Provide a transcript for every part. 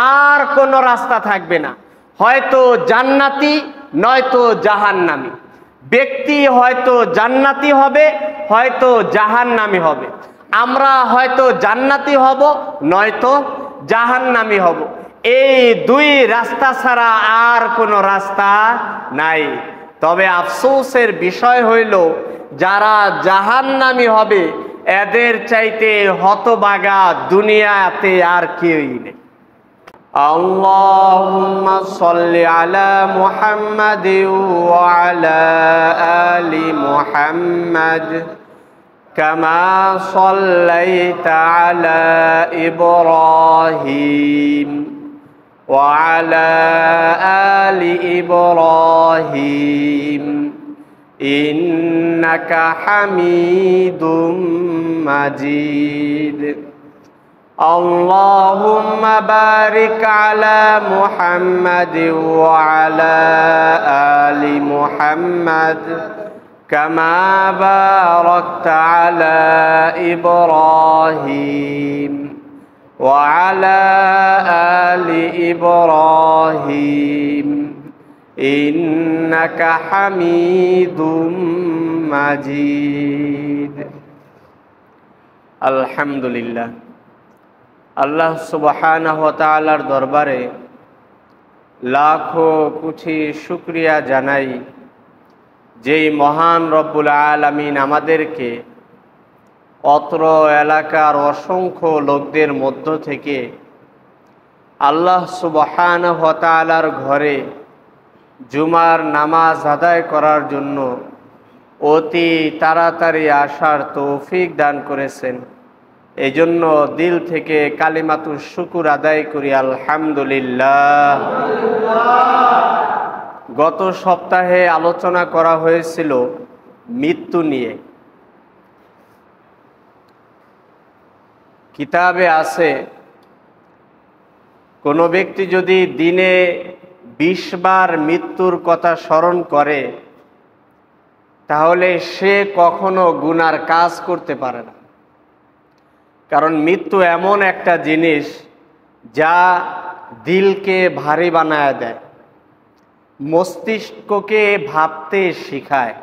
আর কোনো রাস্তা থাকবে না, হয়তো জান্নাতি নয়তো জাহান্নামী। ব্যক্তি হয়তো জান্নাতি হবে, হয়তো জাহান্নামী হবে। আমরা হয়তো জান্নাতি হব, নয়তো জাহান্নামী হব। এই দুই রাস্তা ছাড়া আর কোনো রাস্তা নাই। তবে আফসোসের বিষয় হইল, যারা জাহান্নামী হবে এদের চাইতে হতভাগা দুনিয়াতে আর কেউই নেই। আল্লাহুম্মা সাল্লি আলা মুহাম্মাদিন ওয়া আলা আলি মুহাম্মাদ কামা সাল্লাইতা আলা ইব্রাহিম ওয়া আলা আলি ইব্রাহিম ইন্নাকা হামিদুম মাজিদ। আল্লাহুম্মা বারিক আলা মুহাম্মাদিন ওয়া আলা আলি মুহাম্মাদ কামা বারাকতা আলা ইব্রাহিম ওয়া আলা আলি ইব্রাহিম ইন্নাকা হামিদুম মাজিদ। আলহামদুলিল্লাহ, আল্লাহ সুবহানাহু ওয়া তাআলার দরবারে লাখো কোটি শুকরিয়া জানাই, যেই মহান রব্বুল আলামিন আমাদেরকে অত্র এলাকার অসংখ্য লোকদের মধ্য থেকে আল্লাহ সুবহানাহু ওয়া তাআলার ঘরে জুমার নামাজ আদায় করার জন্য অতি তাড়াতাড়ি আসার তৌফিক দান করেছেন। এই জন্য দিল থেকে কালিমাতুশ শুকুর আদায় করি, আলহামদুলিল্লাহ। গত সপ্তাহে আলোচনা করা হয়েছিল মৃত্যু নিয়ে। কিতাবে আছে, কোনো ব্যক্তি যদি দিনে 20 বার মৃত্যুর কথা স্মরণ করে তাহলে সে কখনো গুনার কাজ করতে পারে না। কারণ মৃত্যু এমন একটা জিনিস যা দিলকে ভারী বানায় দেয়, মস্তিষ্ককে ভাবতে শেখায়।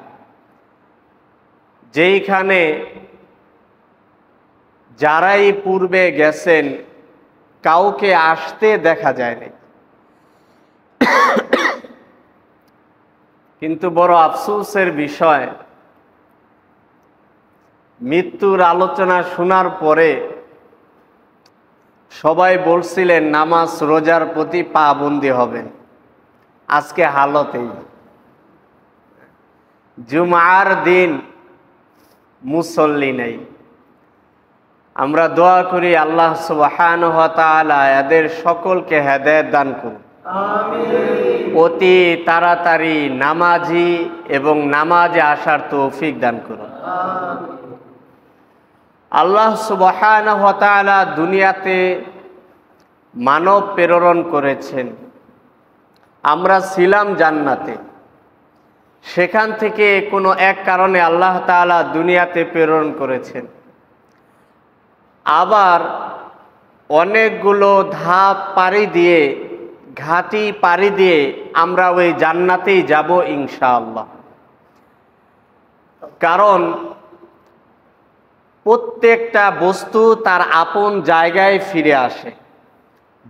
যেইখানে যারাই পূর্বে গেছেন কাউকে আসতে দেখা যায়নি, কিন্তু বড় আফসোসের বিষয়, মৃত্যুর আলোচনা শোনার পরে সবাই বলছিলেন নামাজ রোজার প্রতি পাবন্দি হবেন। আজকে হালতেই জুমার দিন মুসল্লি নেই। আমরা দোয়া করি আল্লাহ সুবহানাহু ওয়া তাআলা এদের সকলকে হেদায়েত দান করুন, অতি তাড়াতাড়ি নামাজি এবং নামাজে আসার তৌফিক দান করুন। আল্লাহ সুবহানাহু ওয়া তাআলা দুনিয়াতে মানব প্রেরণ করেছেন। আমরা ছিলাম জান্নাতে, সেখান থেকে কোনো এক কারণে আল্লাহ তাআলা দুনিয়াতে প্রেরণ করেছেন। আবার অনেকগুলো ধাপ পাড়ি দিয়ে, ঘাটি পাড়ি দিয়ে আমরা ওই জান্নাতেই যাব ইনশাআল্লাহ। কারণ প্রত্যেকটা বস্তু তার আপন জায়গায় ফিরে আসে,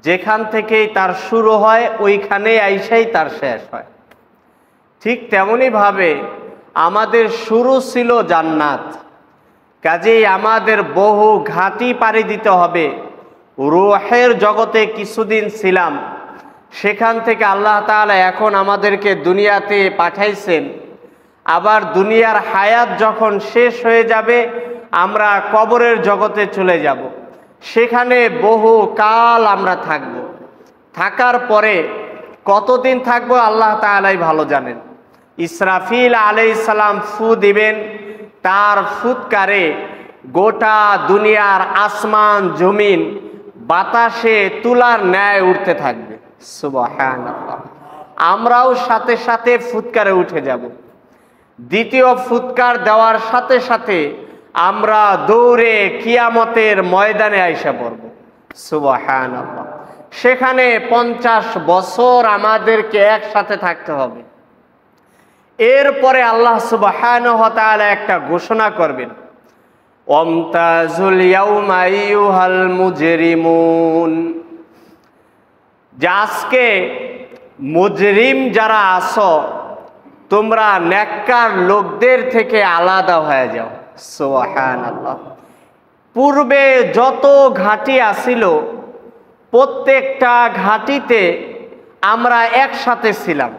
যেখান থেকেই তার শুরু হয় ওইখানেই আইসাই তার শেষ হয়। ঠিক তেমনিভাবে আমাদের শুরু ছিল জান্নাত, কাজেই আমাদের বহু ঘাটি পাড়ি দিতে হবে। রূহের জগতে কিছুদিন ছিলাম, সেখান থেকে আল্লাহ তাআলা এখন আমাদেরকে দুনিয়াতে পাঠাইছেন। আবার দুনিয়ার হায়াত যখন শেষ হয়ে যাবে আমরা কবরের জগতে চলে যাব, সেখানে বহু কাল আমরা থাকব। থাকার পরে কতদিন থাকবো আল্লাহ তাআলাই ভালো জানেন। ইসরাফিল আলাইহিস সালাম ফু দিবেন, তার ফুৎকারে গোটা দুনিয়ার আসমান জমিন বাতাসে তুলার ন্যায় উঠতে থাকবে। সুবহানাল্লাহ। আমরাও সাথে সাথে ফুৎকারে উঠে যাব। দ্বিতীয় ফুৎকার দেওয়ার সাথে সাথে আমরা দৌড়ে কিয়ামতের ময়দানে আইসা পড়ব। সুবহানাল্লাহ। সেখানে 50 বছর আমাদেরকে একসাথে থাকতে হবে। এরপরে আল্লাহ সুবহানাহু ওয়া তাআলা একটা ঘোষণা করবেন, ওয়ামতাজুল ইয়াউমা আইয়ুহাল মুজরিমুন, যে আজকে মুজরিম যারা আছো তোমরা নেককার লোকদের থেকে আলাদা হয়ে যাও। সুবহানাল্লাহ। পূর্বে যত ঘাঁটি আছিল প্রত্যেকটা ঘাঁটিতে আমরা একসাথে ছিলাম।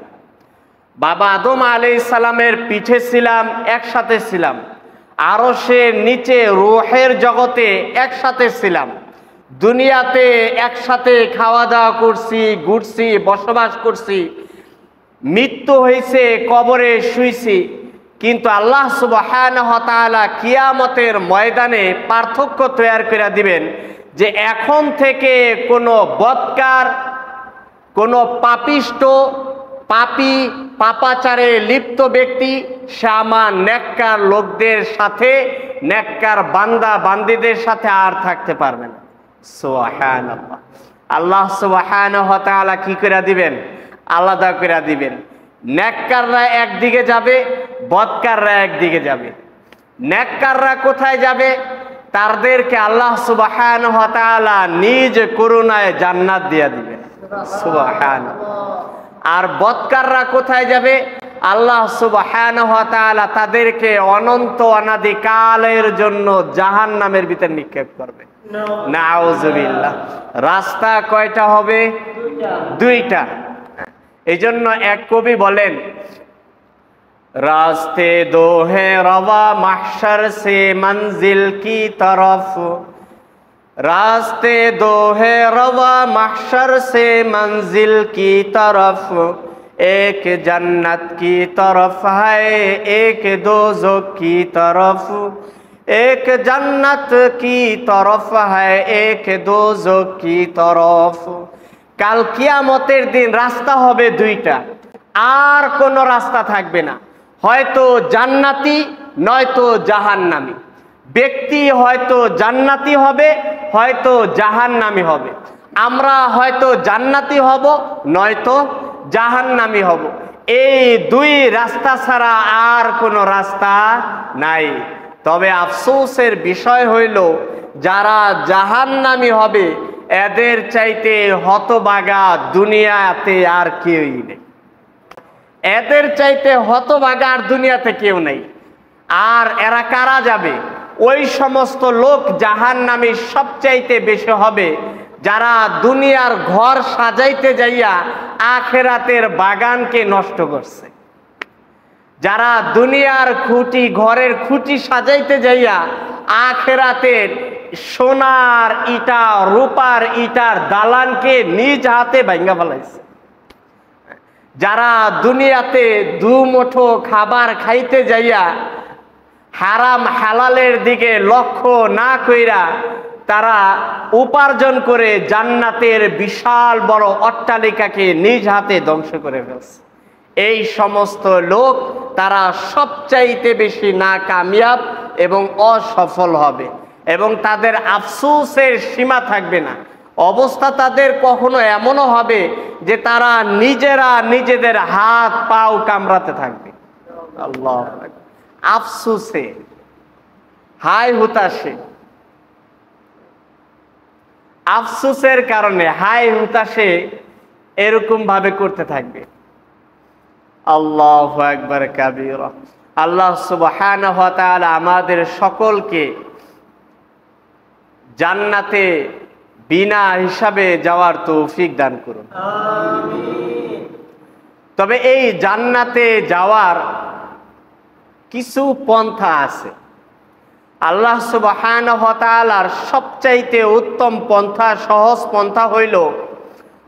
বাবা আদম আলাইহিস সালামের পিঠে ছিলাম, একসাথে ছিলাম। আরশের নিচে রূহের জগতে একসাথে ছিলাম। দুনিয়াতে একসাথে খাওয়া দাওয়া করছি, ঘুরছি, বসবাস করছি। মৃত্যু হয়েছে, কবরে শুইছি। কিন্তু আল্লাহ সুবহানাহু ওয়া তাআলা কিয়ামতের ময়দানে পার্থক্য তৈরি করে দিবেন যে এখন থেকে কোনো বদকার, কোনো পাপিষ্ট, পাপী, পাপাচারে লিপ্ত ব্যক্তি সে আমার নেককার লোকদের সাথে, নেককার বান্দা বান্দীদের সাথে আর থাকতে পারবে না। সুবহানাল্লাহ। আল্লাহ সুবহানাহু ওয়া তাআলা কি করে দিবেন? আলাদা করে দিবেন। নেককাররা একদিকে যাবে, বদকাররা একদিকে যাবে। নেককাররা কোথায় যাবে? তাদেরকে আল্লাহ সুবহানাহু ওয়া তাআলা নিজ করুণায় জান্নাত দিয়ে দিবেন। সুবহানাল্লাহ। আর বদকাররা কোথায় যাবে? আল্লাহ সুবহানাহু ওয়া তাআলা তাদেরকে অনন্ত অনাদিকালের জন্য জাহান্নামের ভিতর নিক্ষেপ করবে। নাউজুবিল্লাহ। রাস্তা কয়টা হবে? দুইটা। এই জন্য এক কবি বলেন, রাস্তে দো হে রওয়া মাহশর সে মঞ্জিল কি তরফ, রাস্তে দো হে রওয়া মাহশর সে মঞ্জিল কি তরফ, এক জন্নত কি তরফ হ্যায় এক দোজখ কি তরফ, এক জন্নত কি তরফ হ্যায় এক দোজখ কি তরফ। কাল কিয়ামতের দিন রাস্তা হবে দুইটা, আর কোনো রাস্তা থাকবে না। হয়তো জান্নাতি নয়তো জাহান্নামী। ব্যক্তি হয়তো জান্নাতি হবে, হয়তো জাহান্নামী হবে। আমরা হয়তো জান্নাতি হব, নয়তো জাহান্নামী হব। এই দুই রাস্তা ছাড়া আর কোনো রাস্তা নাই। তবে আফসোসের বিষয় হইল যারা জাহান্নামী হবে এদের চাইতে হতভাগা দুনিয়াতে আর কেউই নেই। এদের চাইতে হতভাগা আর দুনিয়াতে কেউ নেই। আর এরা কারা যাবে? ওই সমস্ত লোক জাহান্নামী সবচাইতে বেশি হবে যারা দুনিয়ার ঘর সাজাইতে যাইয়া আখেরাতের বাগানকে নষ্ট করছে। যারা দুনিয়ার খুঁটি, ঘরের খুঁটি সাজাইতে যাইয়া আখেরাতের সোনার ইটা, রূপার ইটার দালানকে নিজ হাতে ভাঙা ফেলাইছে। যারা দুনিয়াতে দুমুঠো খাবার খাইতে যাইয়া হারাম হালালের দিকে লক্ষ্য না কইরা তারা উপার্জন করে জান্নাতের বিশাল বড় অট্টালিকাকে নিজ হাতে ধ্বংস করে ফেলছে। এই সমস্ত লোক তারা সবচাইতে বেশি নাকামিয়াব এবং অসফল হবে, এবং তাদের আফসোসের সীমা থাকবে না। অবস্থা তাদের কখনো এমনও হবে যে তারা নিজেরা নিজেদের হাত পাও কামড়াতে থাকবে। আল্লাহ আফসোসে, হায় হুতাশে, আফসোসের কারণে হায় হুতাশে এরকম ভাবে করতে থাকবে। আল্লাহু আকবার কাবীরা। আল্লাহ সুবহানাহু ওয়া তাআলা আমাদের সকলকে জান্নাতে বিনা হিসাবে যাওয়ার তৌফিক দান করুন। আমিন। তবে এই জান্নাতে যাওয়ার কিছু পন্থা আছে। আল্লাহ সুবহানাহু ওয়া তাআলার সবচাইতে উত্তম পন্থা, সহজ পন্থা হইল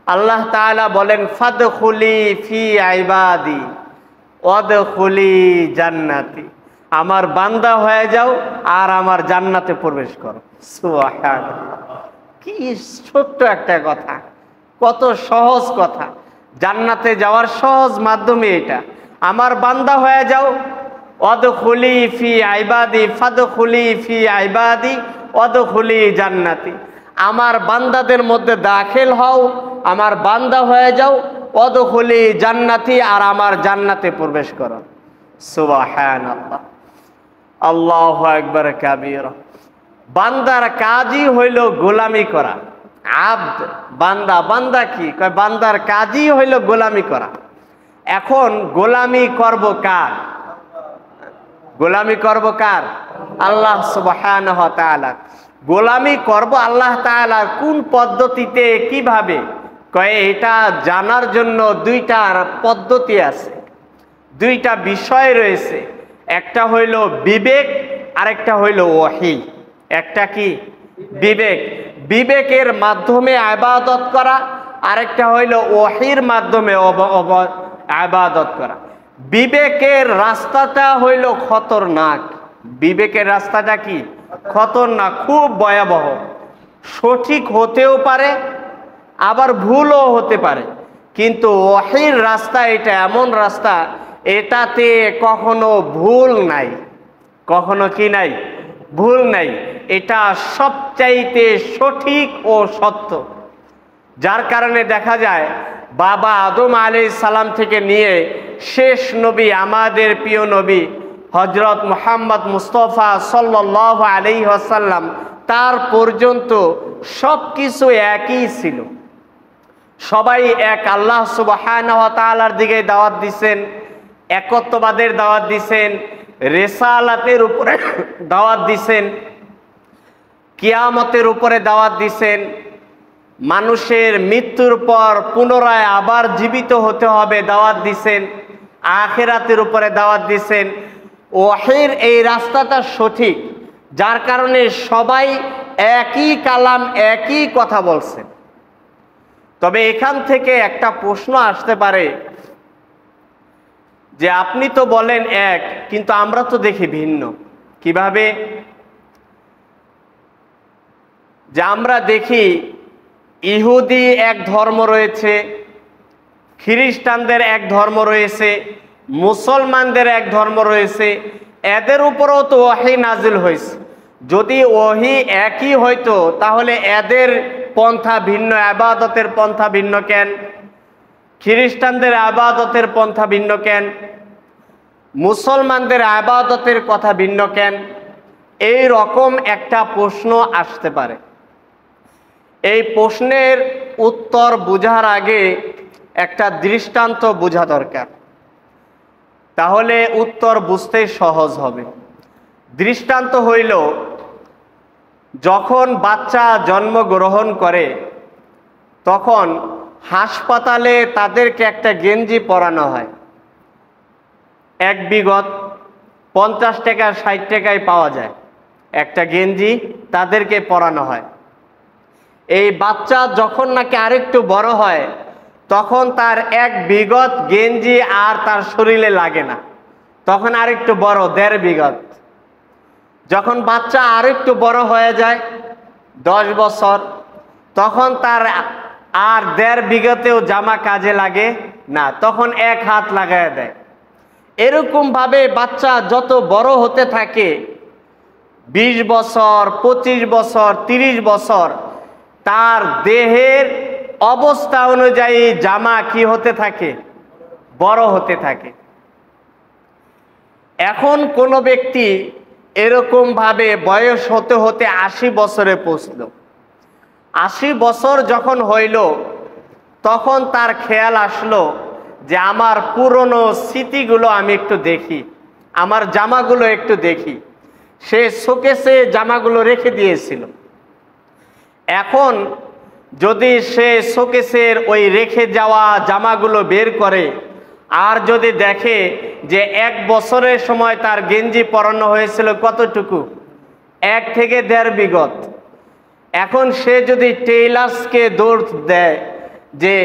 আল্লাহ তাআলা বলেন, ফাদখুলি ফি ইবাদি ওয়াদখুলি জান্নাতি। আমার বান্দা হয়ে যাও আর আমার জান্নাতে প্রবেশ করো। সুবহানাল্লাহ। কি ছোট্ট একটা কথা, কত সহজ কথা। জান্নাতে যাওয়ার সহজ মাধ্যমে এটা। আমার বান্দা হয়ে যাও, ওয়াদখুলি ফি ইবাদি ফাদখুলি ফি ইবাদি ওয়াদখুলি জান্নাতি। আমার বান্দাদের মধ্যে দাখিল হও, আমার বান্দা হয়ে যাও, অদখুলি জান্নাতি, আর আমার জান্নাতে প্রবেশ করো। সুবহানাল্লাহ, আল্লাহু আকবার কাবীরা। বান্দার কাজই হইল গোলামি করা। আব্দ, বান্দা, বান্দা কি কয়? বান্দার কাজই হইল গোলামি করা। এখন গোলামি করব কার? গোলামি করব কার? আল্লাহ সুবহানাহু ওয়া তাআলা। গোলামি করব আল্লাহ তাআলা কোন পদ্ধতিতে, কিভাবে? কয় এটা জানার জন্য দুইটা পদ্ধতি আছে, দুইটা বিষয় রয়েছে। একটা হইল বিবেক, আরেকটা হইল ওহী। একটা কি? বিবেক। বিবেকের মাধ্যমে ইবাদত করা, আরেকটা হইল ওহীর মাধ্যমে ইবাদত করা। বিবেকের রাস্তাটা হইল খতরনাক। বিবেকের রাস্তাটা কি? খতরনাক, খুব ভয়াবহ। সঠিক হতেও পারে, আবার ভুলও হতে পারে। কিন্তু ওহীর রাস্তা এটা এমন রাস্তা, এটাতে কখনো ভুল নাই। কখনো কি নাই? ভুল নাই। এটা সবচাইতে সঠিক ও সত্য। যার কারণে দেখা যায় বাবা আদম আলাইহিস সালাম থেকে নিয়ে শেষ নবী, আমাদের প্রিয় নবী হযরত মুহাম্মদ মুস্তাফা সাল্লাল্লাহু আলাইহি ওয়াসাল্লাম, তার পর্যন্ত সবকিছু একই ছিল। সবাই এক আল্লাহ সুবহানাহু ওয়া তাআলার দিকে দাওয়াত দিছেন, একত্ববাদের দাওয়াত দিছেন, রিসালাতের উপরে দাওয়াত দিছেন, কিয়ামতের উপরে দাওয়াত দিছেন, মানুষের মৃত্যুর পর পুনরায় আবার জীবিত হতে হবে দাওয়াত দিছেন, আখিরাতের উপরে দাওয়াত দিছেন। ওহীর এই রাস্তাটা সঠিক, যার কারণে সবাই একই কালাম, একই কথা বলছেন। তবে এখান থেকে একটা প্রশ্ন আসতে পারে যে আপনি তো বলেন এক, কিন্তু আমরা তো দেখি ভিন্ন। কিভাবে? যে আমরা দেখি ইহুদি এক ধর্ম রয়েছে, খ্রিস্টানদের এক ধর্ম রয়েছে, মুসলমানদের এক ধর্ম রয়েছে, এদের উপরেও তো ওহী নাজিল হয়েছে। যদি ওহী একই হইতো তাহলে এদের পন্থা ভিন্ন, ইবাদতের পন্থা ভিন্ন কেন? খ্রিস্টানদের ইবাদতের পন্থা ভিন্ন কেন? মুসলমানদের ইবাদতের কথা ভিন্ন কেন? এই রকম একটা প্রশ্ন আসতে পারে। এই প্রশ্নের উত্তর বোঝার আগে একটা দৃষ্টান্ত বোঝা দরকার, তাহলে উত্তর বুঝতে সহজ হবে। দৃষ্টান্ত হইল, যখন বাচ্চা জন্মগ্রহণ করে তখন হাসপাতালে তাদেরকে একটা গেঞ্জি পরানো হয়। এক বিগত 50 টাকা 60 টাকায় পাওয়া যায় একটা গেঞ্জি, তাদেরকে পরানো হয়। এই বাচ্চা যখন নাকি আরেকটু বড় হয় তখন তার এক বিগত গেঞ্জি আর তার শরীরে লাগে না, তখন আরেকটু বড় 1.5 বিগত। যখন বাচ্চা আরেকটু বড় হয়ে যায় 10 বছর, তখন তার আর 1.5 বিগতেও জামা কাজে লাগে না, তখন 1 হাত লাগায় দেয়। এরকম ভাবে বাচ্চা যত বড় হতে থাকে, 20 বছর, 25 বছর, 30 বছর, তার দেহের অবস্থা অনুযায়ী জামা কি হতে থাকে? বড় হতে থাকে। এখন কোনো ব্যক্তি এরকম ভাবে বয়স হতে হতে 80 বছরে পৌঁছল। 80 বছর যখন হইল তখন তার খেয়াল আসলো যে আমার পুরনো স্মৃতিগুলো আমি একটু দেখি, আমার জামাগুলো একটু দেখি। সে শোকেসে জামাগুলো রেখে দিয়েছিল। এখন যদি সে শোকেসের ওই রেখে যাওয়া জামাগুলো বের করে আর যদি দেখে যে 1 বছরের সময় তার গেঞ্জি পরানো হয়েছিল কতটুকু? 1 থেকে 1.5 বিগত। এখন সে যদি টেইলার্সকে দৌড় দেয় যে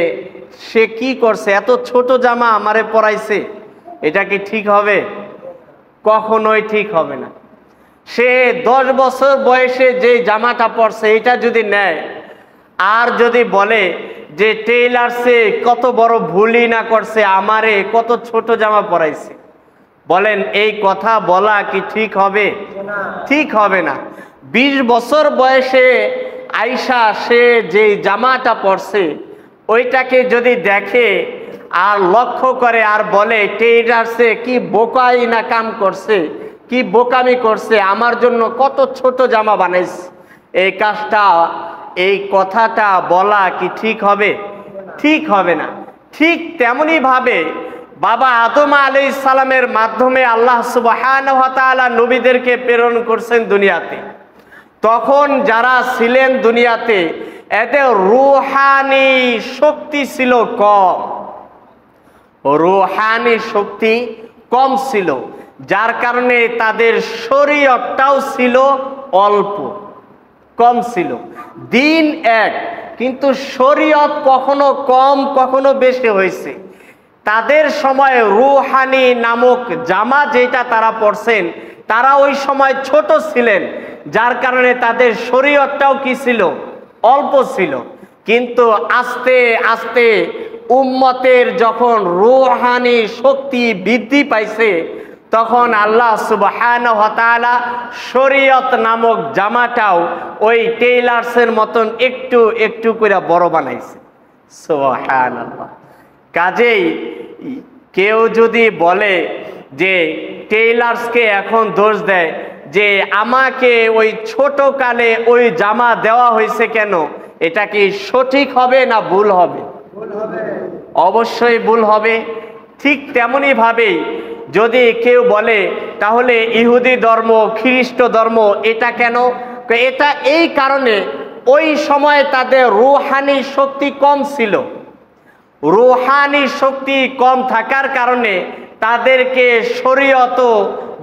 সে কি করছে, এত ছোট জামা আমারে পরাইছে, এটা কি ঠিক হবে? কখনোই ঠিক হবে না। সে 10 বছর বয়সে যে জামাটা পরছে এটা যদি নেয় আর যদি বলে যে টেইলার্সে কত বড় ভুলই না করছে, আমারে কত ছোট জামা পরাইছে, বলেন এই কথা বলা কি ঠিক হবে? ঠিক হবে না। 20 বছর বয়সে আয়েশা সে যে জামাটা পরছে ওইটাকে যদি দেখে আর লক্ষ্য করে আর বলে টেইলার্সে কি বোকাই না কাম করছে, কি বোকামি করছে, আমার জন্য কত ছোট জামা বানাইছে, এই কাজটা এই কথাটা বলা কি ঠিক হবে? ঠিক হবে না। ঠিক তেমনি ভাবে বাবা আদম আলাইহিস সালামের মাধ্যমে আল্লাহ সুবহানাহু ওয়া তাআলা নবীদেরকে প্রেরণ করছেন দুনিয়াতে। তখন যারা ছিলেন দুনিয়াতে এদের রূহানি শক্তি ছিল কম, রূহানি শক্তি কম ছিল, যার কারণে তাদের শরীয়তটাও ছিল অল্প, কম ছিল। দিন এক, কিন্তু শরীয়ত কখনো কম কখনো বেশি হয়েছে। তাদের সময় রূহানি নামক জামা যেটা তারা পরছেন, তারা ওই সময় ছোট ছিলেন, যার কারণে তাদের শরীয়তটাও কি ছিল? অল্প ছিল। কিন্তু আস্তে আস্তে উম্মতের যখন রূহানি শক্তি বৃদ্ধি পাইছে, তখন আল্লাহ সুবহানাহু ওয়া তাআলা শরীয়ত নামক জামাটাও ওই টেইলার্সের মতন একটু একটু করে বড় বানাইছে। সুবহানাল্লাহ। কাজেই কেউ যদি বলে যে টেইলার্সকে এখন দোষ দেয় যে আমাকে ওই ছোট কালে ওই জামা দেওয়া হয়েছে কেন, এটা কি সঠিক হবে না ভুল হবে? অবশ্যই ভুল হবে। ঠিক তেমনি ভাবেই যদি কেউ বলে তাহলে ইহুদি ধর্ম খ্রিস্ট ধর্ম এটা কেন, এটা এই কারণে ওই সময় তাদের রূহানি শক্তি কম ছিল। রূহানি শক্তি কম থাকার কারণে তাদেরকে শরীয়ত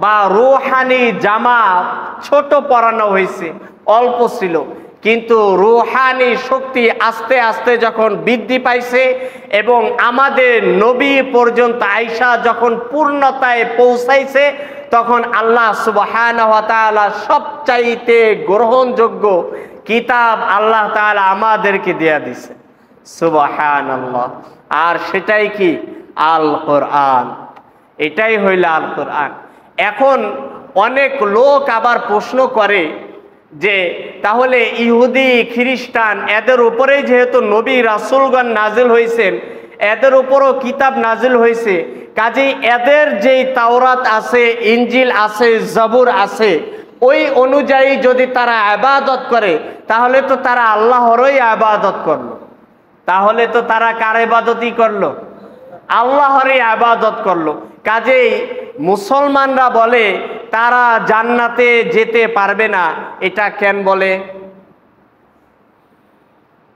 বা রূহানি জামা ছোট পরানো হয়েছে, অল্প ছিল। কিন্তু রূহানি শক্তি আস্তে আস্তে যখন বৃদ্ধি পাইছে এবং আমাদের নবী পর্যন্ত আয়েশা যখন পূর্ণতায় পৌঁছাইছে, তখন আল্লাহ সুবহানাহু ওয়া তাআলা সবচাইতে গ্রহণযোগ্য কিতাব আল্লাহ তাআলা আমাদেরকে দেয়া দিছে। সুবহানাল্লাহ। আর সেটাই কি? আল কোরআন। এটাই হইল আল কোরআন। এখন অনেক লোক আবার প্রশ্ন করে যে তাহলে ইহুদি খ্রিস্টান এদের উপরেই যেহেতু নবী রাসূলগণ নাজিল হয়েছেন, এদের উপরও কিতাব নাজিল হয়েছে, কাজেই এদের যেই তাওরাত আছে, ইনজিল আছে, জবুর আছে, ওই অনুযায়ী যদি তারা ইবাদত করে তাহলে তো তারা আল্লাহরই ইবাদত করলো। তাহলে তো তারা কার ইবাদতই করলো? আল্লাহরই ইবাদত করলো। কাজেই মুসলমানরা বলে তারা জান্নাতে যেতে পারবে না, এটা কেন বলে?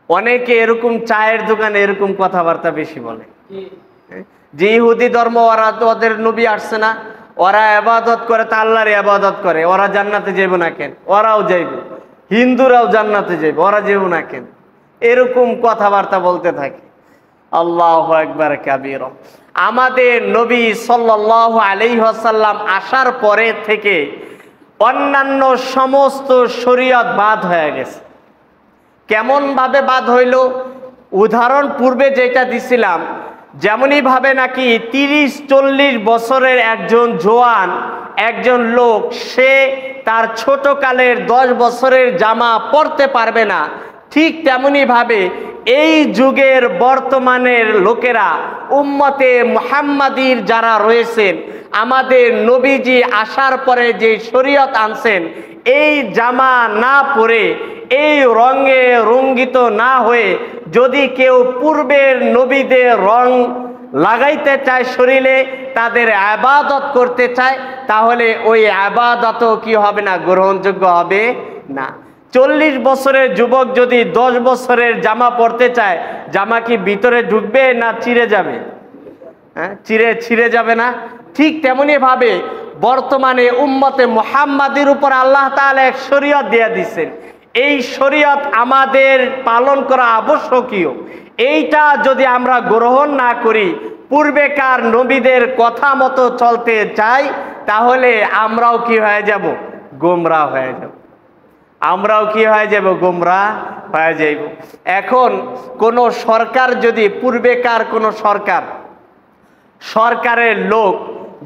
অনেকে এরকম চায়ের দোকানে এরকম কথাবার্তা বেশি বলে যে ইহুদি ধর্ম, ওরা তো ওদের নবী আসছে না, ওরা ইবাদত করে তা আল্লাহর ইবাদত করে, ওরা জান্নাতে যাইব না কেন? ওরাও যাইব। হিন্দুরাও জান্নাতে যাইব, ওরা যাইব না কেন? এরকম কথাবার্তা বলতে থাকে। আল্লাহু আকবার কাবীরা। আমাদের নবী সাল্লাল্লাহু আলাইহি ওয়াসাল্লাম আসার পরে থেকে অন্যান্য সমস্ত শরীয়ত বাদ হয়ে গেছে। কেমন ভাবে বাদ হইল? উদাহরণ পূর্বে যেটা দিছিলাম, যেমনই ভাবে নাকি 30-40 বছরের একজন জোয়ান একজন লোক, সে তার ছোট কালের 10 বছরের জামা পরতে পারবে না, ঠিক তেমনি ভাবে এই যুগের বর্তমানের লোকেরা উম্মতে মুহাম্মাদির যারা রয়েছেন, আমাদের নবীজি আসার পরে যে শরীয়ত আনছেন, এই জামা না পরে, এই রঙে রঙ্গিত না হয়ে যদি কেউ পূর্বের নবীদের রং লাগাইতে চায় শরীরে, তাদের ইবাদত করতে চায়, তাহলে ওই ইবাদতও কি হবে না? গ্রহণযোগ্য হবে না। 40 বছরের যুবক যদি 10 বছরের জামা পরতে চায়, জামা কি ভিতরে ঢুকবে না চিরে যাবে? ছিঁড়ে যাবে না? ঠিক তেমনি ভাবে বর্তমানে উম্মতে মুহাম্মাদির উপর আল্লাহ তাআলা এক শরীয়ত দিয়ে দিচ্ছেন। এই শরীয়ত আমাদের পালন করা আবশ্যকীয়। এইটা যদি আমরা গ্রহণ না করি, পূর্বেকার নবীদের কথা মতো চলতে চাই, তাহলে আমরাও কি হয়ে যাব? গোমরাহ হয়ে যাব। আমরাও কি হয়ে যাব? গোমরাহ হয়ে যাইব। এখন কোন সরকার যদি, পূর্বেকার কোন সরকারের লোক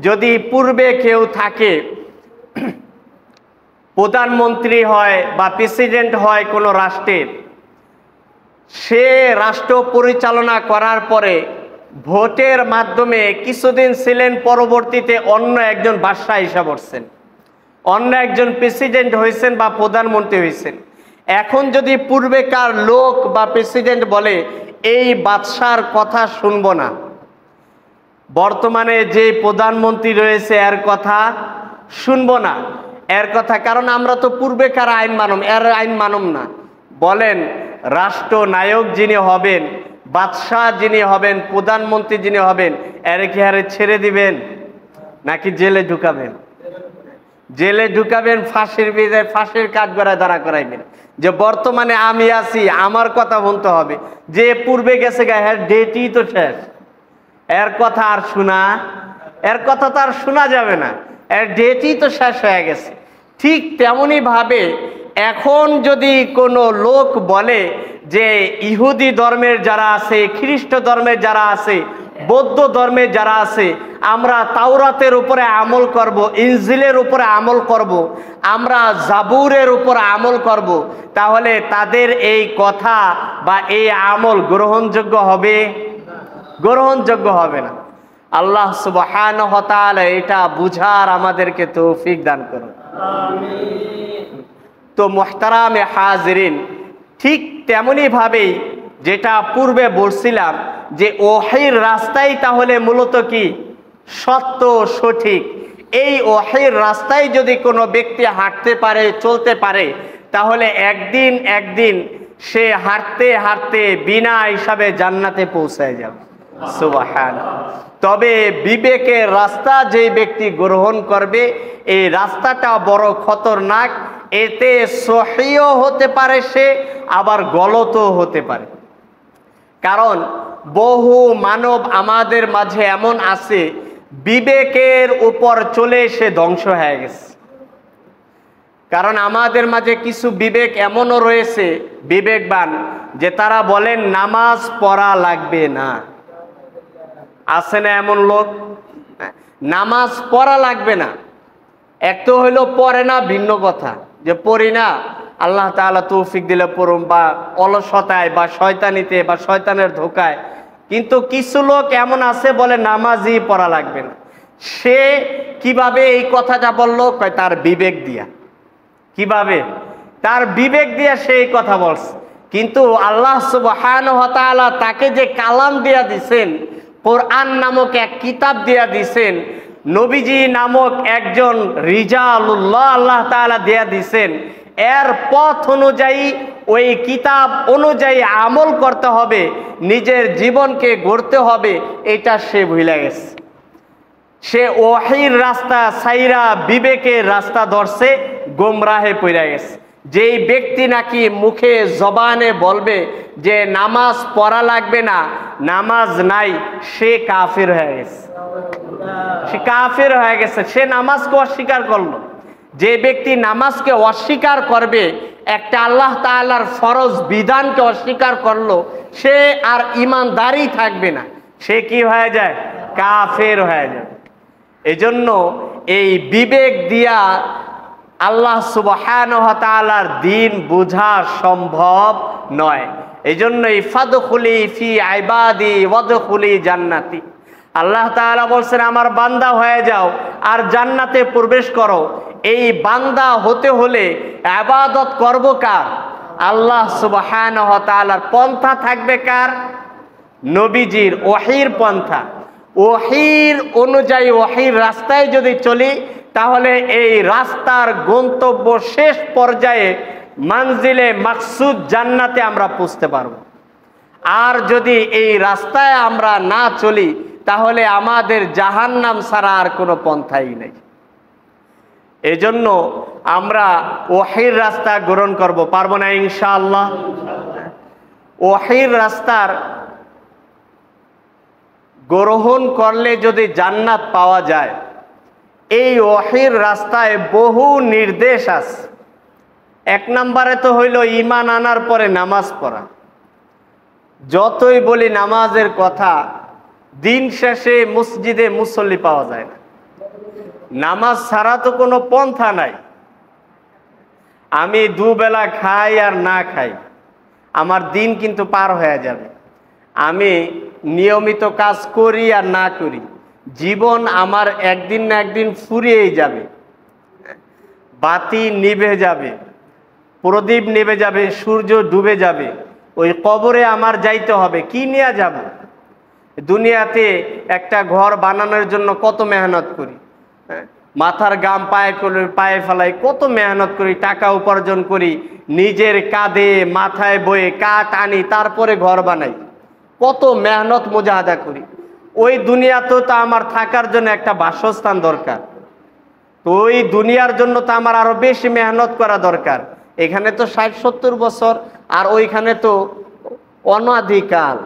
যদি পূর্বে কেউ থাকে, প্রধানমন্ত্রী হয় বা প্রেসিডেন্ট হয় কোনো রাষ্ট্রের, সে রাষ্ট্র পরিচালনা করার পরে ভোটের মাধ্যমে কিছুদিন ছিলেন, পরবর্তীতে অন্য একজন বাদশাহ হিসাব হচ্ছেন, অন্য একজন প্রেসিডেন্ট হয়েছেন বা প্রধানমন্ত্রী হয়েছেন। এখন যদি পূর্বেকার লোক বা প্রেসিডেন্ট বলে এই বাদশার কথা শুনবো না, বর্তমানে যে প্রধানমন্ত্রী রয়েছে এর কথা শুনবো না, এর কথা, কারণ আমরা তো পূর্বেকার আইন মানম, এর আইন মানম না, বলেন রাষ্ট্রনায়ক যিনি হবেন, বাদশাহ যিনি হবেন, প্রধানমন্ত্রী যিনি হবেন, এর কি হারে ছেড়ে দিবেন নাকি জেলে ঢুকাবেন? জেলে ঢুকাবেন, ফাঁসির কাঠ গড়ায় দাঁড়া করাইবেন, যে বর্তমানে আমি আছি, আমার কথা বলতে হবে। যে পূর্বে গেছে হ্যাঁ ডেটই তো শেষ, এর কথা আর শোনা, এর কথা তো আর শোনা যাবে না, এর ডেটই তো শেষ হয়ে গেছে। ঠিক তেমনি ভাবে এখন যদি কোনো লোক বলে যে ইহুদি ধর্মের যারা আছে, খ্রিস্ট ধর্মের যারা আছে, বৌদ্ধ ধর্মের যারা আছে, আমরা তাওরাতের উপরে আমল করব, ইনজিলের উপরে আমল করব, আমরা জাবুরের উপরে আমল করব, তাহলে তাদের এই কথা বা এই আমল গ্রহণযোগ্য হবে? গ্রহণযোগ্য হবে না। আল্লাহ সুবহানাহু ওয়া তাআলা এটা বুঝার আমাদেরকে তৌফিক দান করুন। তো মুহতারামে হাজিরিন, ঠিক তেমনি ভাবেই যেটা পূর্বে বলছিলাম যে ওহীর রাস্তাই তাহলে মূলত কি সত্য, সঠিক। এই ওহীর রাস্তায় যদি কোনো ব্যক্তি হাঁটতে পারে, চলতে পারে, তাহলে একদিন সে হাঁটতে হাঁটতে বিনা হিসাবে জান্নাতে পৌঁছায় যাবে। সুবহানাল্লাহ। তবে বিবেকের রাস্তা যে ব্যক্তি গ্রহণ করবে, এই রাস্তাটা বড় খতরনাক, এতে সহিও হতে পারে সে, আবার গলতও হতে পারে। কারণ বহু মানব আমাদের মাঝে এমন আছে, বিবেকের উপর চলে সে ধ্বংস হয়ে গেছে। কারণ আমাদের মাঝে কিছু বিবেক এমনও রয়েছে, বিবেকবান, যে তারা বলেন নামাজ পড়া লাগবে না। আছে না এমন লোক? নামাজ পড়া লাগবে না। এক তো হইলো পড়ে না, ভিন্ন কথা, যে পড়ি না, আল্লাহ তাআলা তৌফিক দিলে পড়ুম, বা অলসতায় বা শয়তানিতে বা শয়তানের ধোকায়। কিন্তু কিছু লোক এমন আছে বলে নামাজই পড়া লাগবে না। সে কিভাবে এই কথাটা বললো? তার বিবেক দিয়া। কিভাবে? তার বিবেক দিয়া সে এই কথা বলছে। কিন্তু আল্লাহ সুবহানাহু ওয়া তাআলা তাকে যে কালাম দিয়া দিছেন, কোরআন নামক এক কিতাব দিয়া দিছেন, নবীজি নামক একজন রিজালুল্লাহ আল্লাহ তাআলা দিয়া দিছেন, এর পথ অনুযায়ী, ওই কিতাব অনুযায়ী আমল করতে হবে, নিজের জীবনকে গড়তে হবে, এটা সে ভুলে গেছে। সে ওহীর রাস্তা ছাইরা বিবেকের রাস্তা ধরছে, গোমরাহে পড়ে গেছে। যেই ব্যক্তি নাকি মুখে জবানে বলবে যে নামাজ পড়া লাগবে না, নামাজ নাই, সে কাফির হয়ে গেছে। সে কাফির হয়ে গেছে, সে নামাজকে অস্বীকার করলো। যে ব্যক্তি নামাজকে অস্বীকার করবে, একটা আল্লাহ তাআলার ফরজ বিধানকে অস্বীকার করলো, সে আর ঈমানদারই থাকবে না, সে কি হয়ে যায়? কাফের হয়ে যায়। এজন্য এই বিবেক দিয়া আল্লাহ সুবহানাহু ওয়া তাআলার দ্বীন বোঝা সম্ভব নয়। এজন্যই ফাদখুলি ফি ইবাদি ওয়াদখুলি জান্নাতি। আল্লাহ তাআলা বলছেন আমার বান্দা হয়ে যাও আর জান্নাতে প্রবেশ করো। এই বান্দা হতে হলে ইবাদত করব কার? আল্লাহ সুবহানাহু ওয়া তাআলার। পন্থা থাকবে কার? নবীজির, ওহীর পন্থা। ওহীর অনুযায়ী, ওহীর রাস্তায় যদি চলি, তাহলে এই রাস্তার গন্তব্য শেষ পর্যায়ে মানজিলে মাকসুদ জান্নাতে আমরা পৌঁছতে পারব। আর যদি এই রাস্তায় আমরা না চলি, তাহলে আমাদের জাহান্নাম ছাড়া আর কোনো পন্থাই নেই। এজন্য আমরা ওহীর রাস্তা গ্রহণ করব, পারবো না ইনশাআল্লাহ? ওহীর রাস্তার গ্রহণ করলে যদি জান্নাত পাওয়া যায়, এই ওহীর রাস্তায় বহু নির্দেশ আছে। এক নম্বরে তো হইল ঈমান আনার পরে নামাজ পড়া। যতই বলি নামাজের কথা, দিন শেষে মসজিদে মুসল্লি পাওয়া যায় না। নামাজ ছাড়া তো কোনো পন্থা নাই। আমি দুবেলা খাই আর না খাই, আমার দিন কিন্তু পার হয়ে যাবে। আমি নিয়মিত কাজ করি আর না করি, জীবন আমার একদিন না একদিন ফুরিয়েই যাবে। বাতি নিভে যাবে, প্রদীপ নিভে যাবে, সূর্য ডুবে যাবে, ওই কবরে আমার যাইতে হবে। কি নিয়ে যাব? দুনিয়াতে একটা ঘর বানানোর জন্য কত মেহনত করি, মাথার গাম পায়ে ফেলাই, কত মেহনত করি, টাকা উপার্জন করি, নিজের কাঁধে মাথায় বয়ে কাঠ আনি, তারপরে ঘর বানাই, কত মেহনত মুজাহাদা করি। ওই দুনিয়াতেও তো আমার থাকার জন্য একটা বাসস্থান দরকার, তো ওই দুনিয়ার জন্য তো আমার আরো বেশি মেহনত করা দরকার। এখানে তো 60-70 বছর, আর ওইখানে তো অনাদিকাল,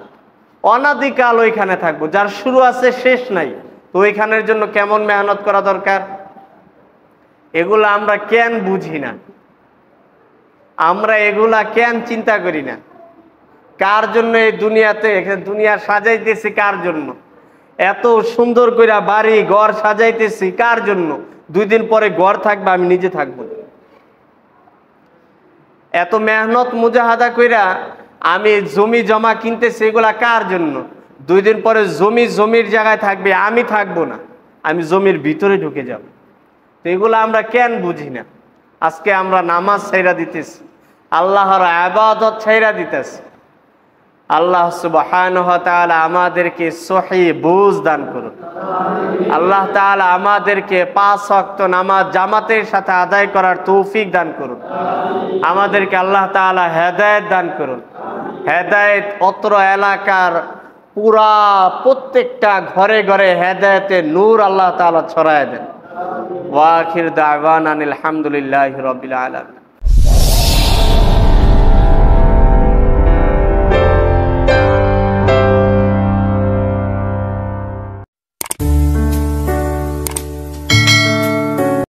অনাদিকাল ওইখানে থাকবো, যার শুরু আছে শেষ নাই। তো ওইখানের জন্য কেমন মেহনত করা দরকার, এগুলা আমরা কেন বুঝি না? আমরা এগুলা কেন চিন্তা করি না? কার জন্য এই দুনিয়াতে, দুনিয়া সাজাইতেছি কার জন্য? এত সুন্দর করে বাড়ি ঘর সাজাইতেছি কার জন্য? 2 দিন পরে ঘর থাকবে, আমি নিজে থাকবো। এত মেহনত মুজাহাদা কইরা আমি জমি জমা কিনতেছি, এগুলা কার জন্য? 2 দিন পরে জমির জায়গায় থাকবে, আমি থাকবো না, আমি জমির ভিতরে ঢুকে যাব। তো এগুলো আমরা কেন বুঝি না? আজকে আমরা নামাজ ছাইরা দিতেছি, আল্লাহর ইবাদত ছাইরা দিতেছি। আল্লাহ সুবহানাহু ওয়া তাআলা আমাদেরকে সহিহ বুঝ দান করুন। আল্লাহ তাআলা আমাদেরকে 5 ওয়াক্ত নামাজ জামাতের সাথে আদায় করার তৌফিক দান করুন। আমাদেরকে আল্লাহ তাআলা হেদায়েত দান করুন। হেদায়েত অত্র এলাকার পুরা প্রত্যেকটা ঘরে ঘরে হেদায়েতের নূর আল্লাহ তাআলা ছড়ায় দেন। ওয়া আখির দাওয়ানা আলহামদুলিল্লাহি রাব্বিল আলামিন।